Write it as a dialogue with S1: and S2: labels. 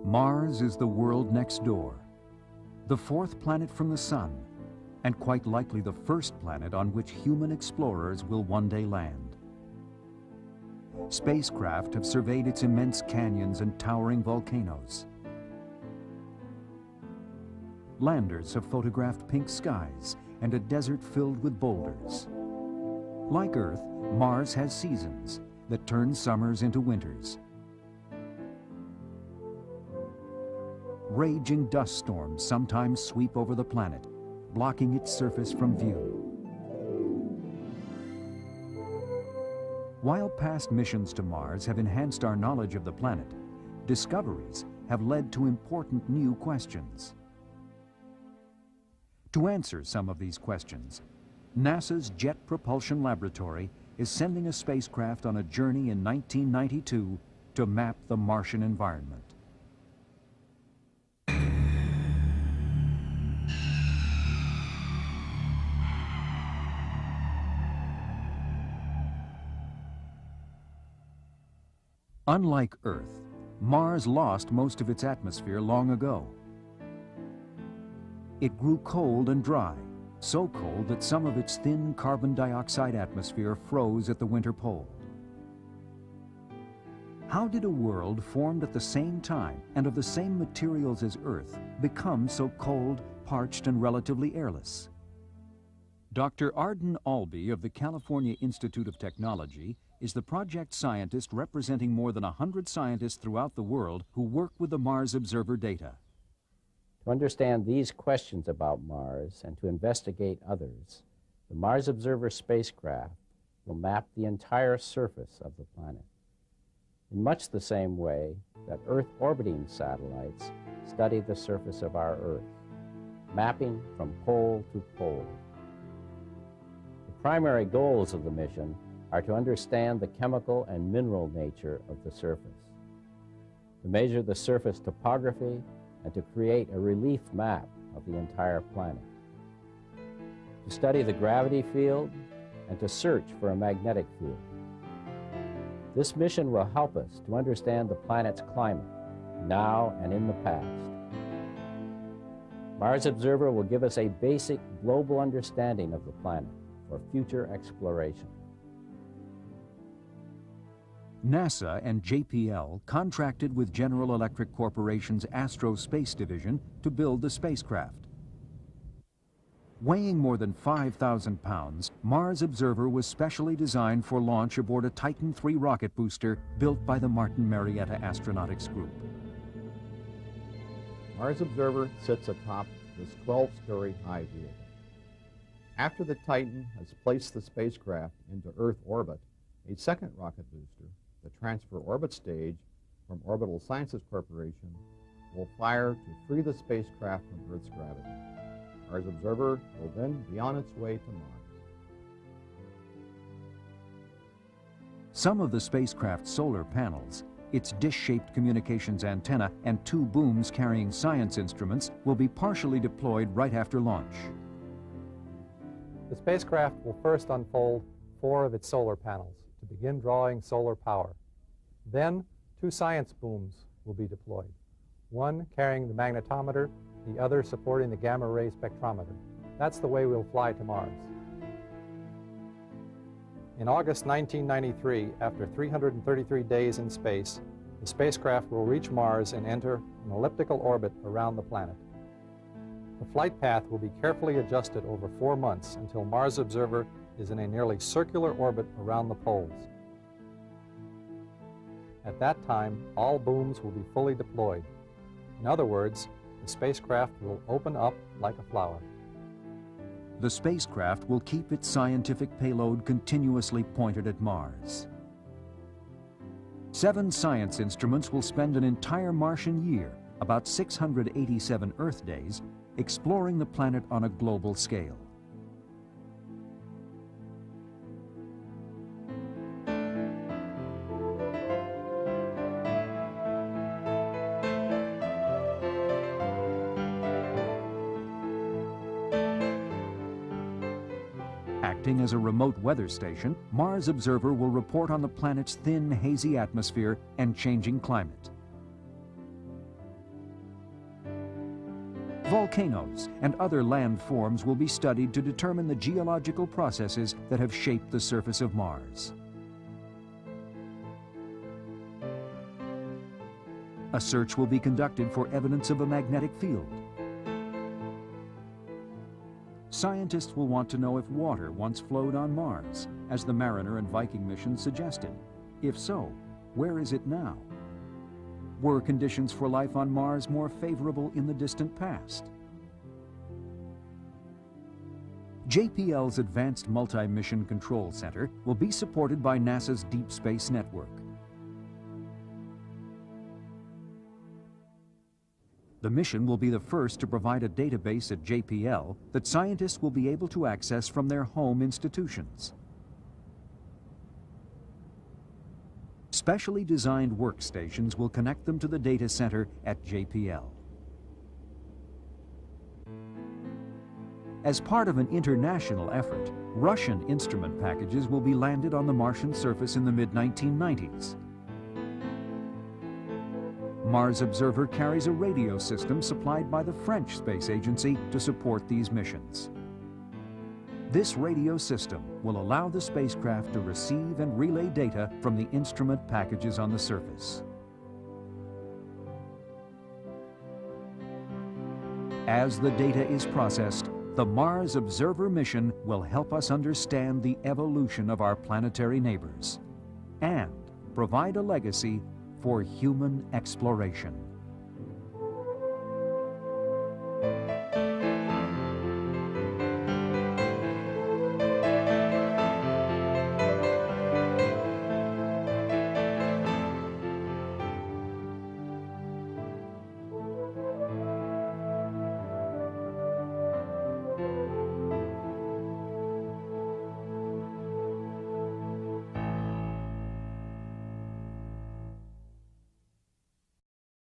S1: Mars is the world next door, the fourth planet from the Sun, and quite likely the first planet on which human explorers will one day land. Spacecraft have surveyed its immense canyons and towering volcanoes. Landers have photographed pink skies and a desert filled with boulders. Like Earth, Mars has seasons that turn summers into winters. Raging dust storms sometimes sweep over the planet, blocking its surface from view. While past missions to Mars have enhanced our knowledge of the planet, discoveries have led to important new questions. To answer some of these questions, NASA's Jet Propulsion Laboratory is sending a spacecraft on a journey in 1992 to map the Martian environment. Unlike Earth, Mars lost most of its atmosphere long ago. It grew cold and dry, so cold that some of its thin carbon dioxide atmosphere froze at the winter pole. How did a world formed at the same time and of the same materials as Earth become so cold, parched, and relatively airless? Dr. Arden Albee of the California Institute of Technology is the project scientist representing more than 100 scientists throughout the world who work with the Mars Observer data.
S2: To understand these questions about Mars and to investigate others, the Mars Observer spacecraft will map the entire surface of the planet in much the same way that Earth-orbiting satellites study the surface of our Earth, mapping from pole to pole. The primary goals of the mission are to understand the chemical and mineral nature of the surface, to measure the surface topography, and to create a relief map of the entire planet, to study the gravity field, and to search for a magnetic field. This mission will help us to understand the planet's climate, now and in the past. Mars Observer will give us a basic global understanding of the planet for future exploration.
S1: NASA and JPL contracted with General Electric Corporation's Astrospace division to build the spacecraft. Weighing more than 5,000 pounds, Mars Observer was specially designed for launch aboard a Titan III rocket booster built by the Martin Marietta Astronautics Group.
S3: Mars Observer sits atop this 12-story high vehicle. After the Titan has placed the spacecraft into Earth orbit, a second rocket booster, the Transfer Orbit Stage from Orbital Sciences Corporation, will fire to free the spacecraft from Earth's gravity. Mars Observer will then be on its way to Mars.
S1: Some of the spacecraft's solar panels, its dish-shaped communications antenna, and two booms carrying science instruments will be partially deployed right after launch.
S4: The spacecraft will first unfold 4 of its solar panels to begin drawing solar power. Then, 2 science booms will be deployed, one carrying the magnetometer, the other supporting the gamma-ray spectrometer. That's the way we'll fly to Mars. In August 1993, after 333 days in space, the spacecraft will reach Mars and enter an elliptical orbit around the planet. The flight path will be carefully adjusted over 4 months until Mars Observer is in a nearly circular orbit around the poles. At that time, all booms will be fully deployed. In other words, the spacecraft will open up like a flower.
S1: The spacecraft will keep its scientific payload continuously pointed at Mars. 7 science instruments will spend an entire Martian year, about 687 Earth days, exploring the planet on a global scale. Acting as a remote weather station, Mars Observer will report on the planet's thin, hazy atmosphere and changing climate. Volcanoes and other land forms will be studied to determine the geological processes that have shaped the surface of Mars. A search will be conducted for evidence of a magnetic field. Scientists will want to know if water once flowed on Mars, as the Mariner and Viking missions suggested. If so, where is it now? Were conditions for life on Mars more favorable in the distant past? JPL's Advanced Multi-Mission Control Center will be supported by NASA's Deep Space Network. The mission will be the first to provide a database at JPL that scientists will be able to access from their home institutions. Specially designed workstations will connect them to the data center at JPL. As part of an international effort, Russian instrument packages will be landed on the Martian surface in the mid-1990s. Mars Observer carries a radio system supplied by the French Space Agency to support these missions. This radio system will allow the spacecraft to receive and relay data from the instrument packages on the surface. As the data is processed, the Mars Observer mission will help us understand the evolution of our planetary neighbors and provide a legacy for human exploration.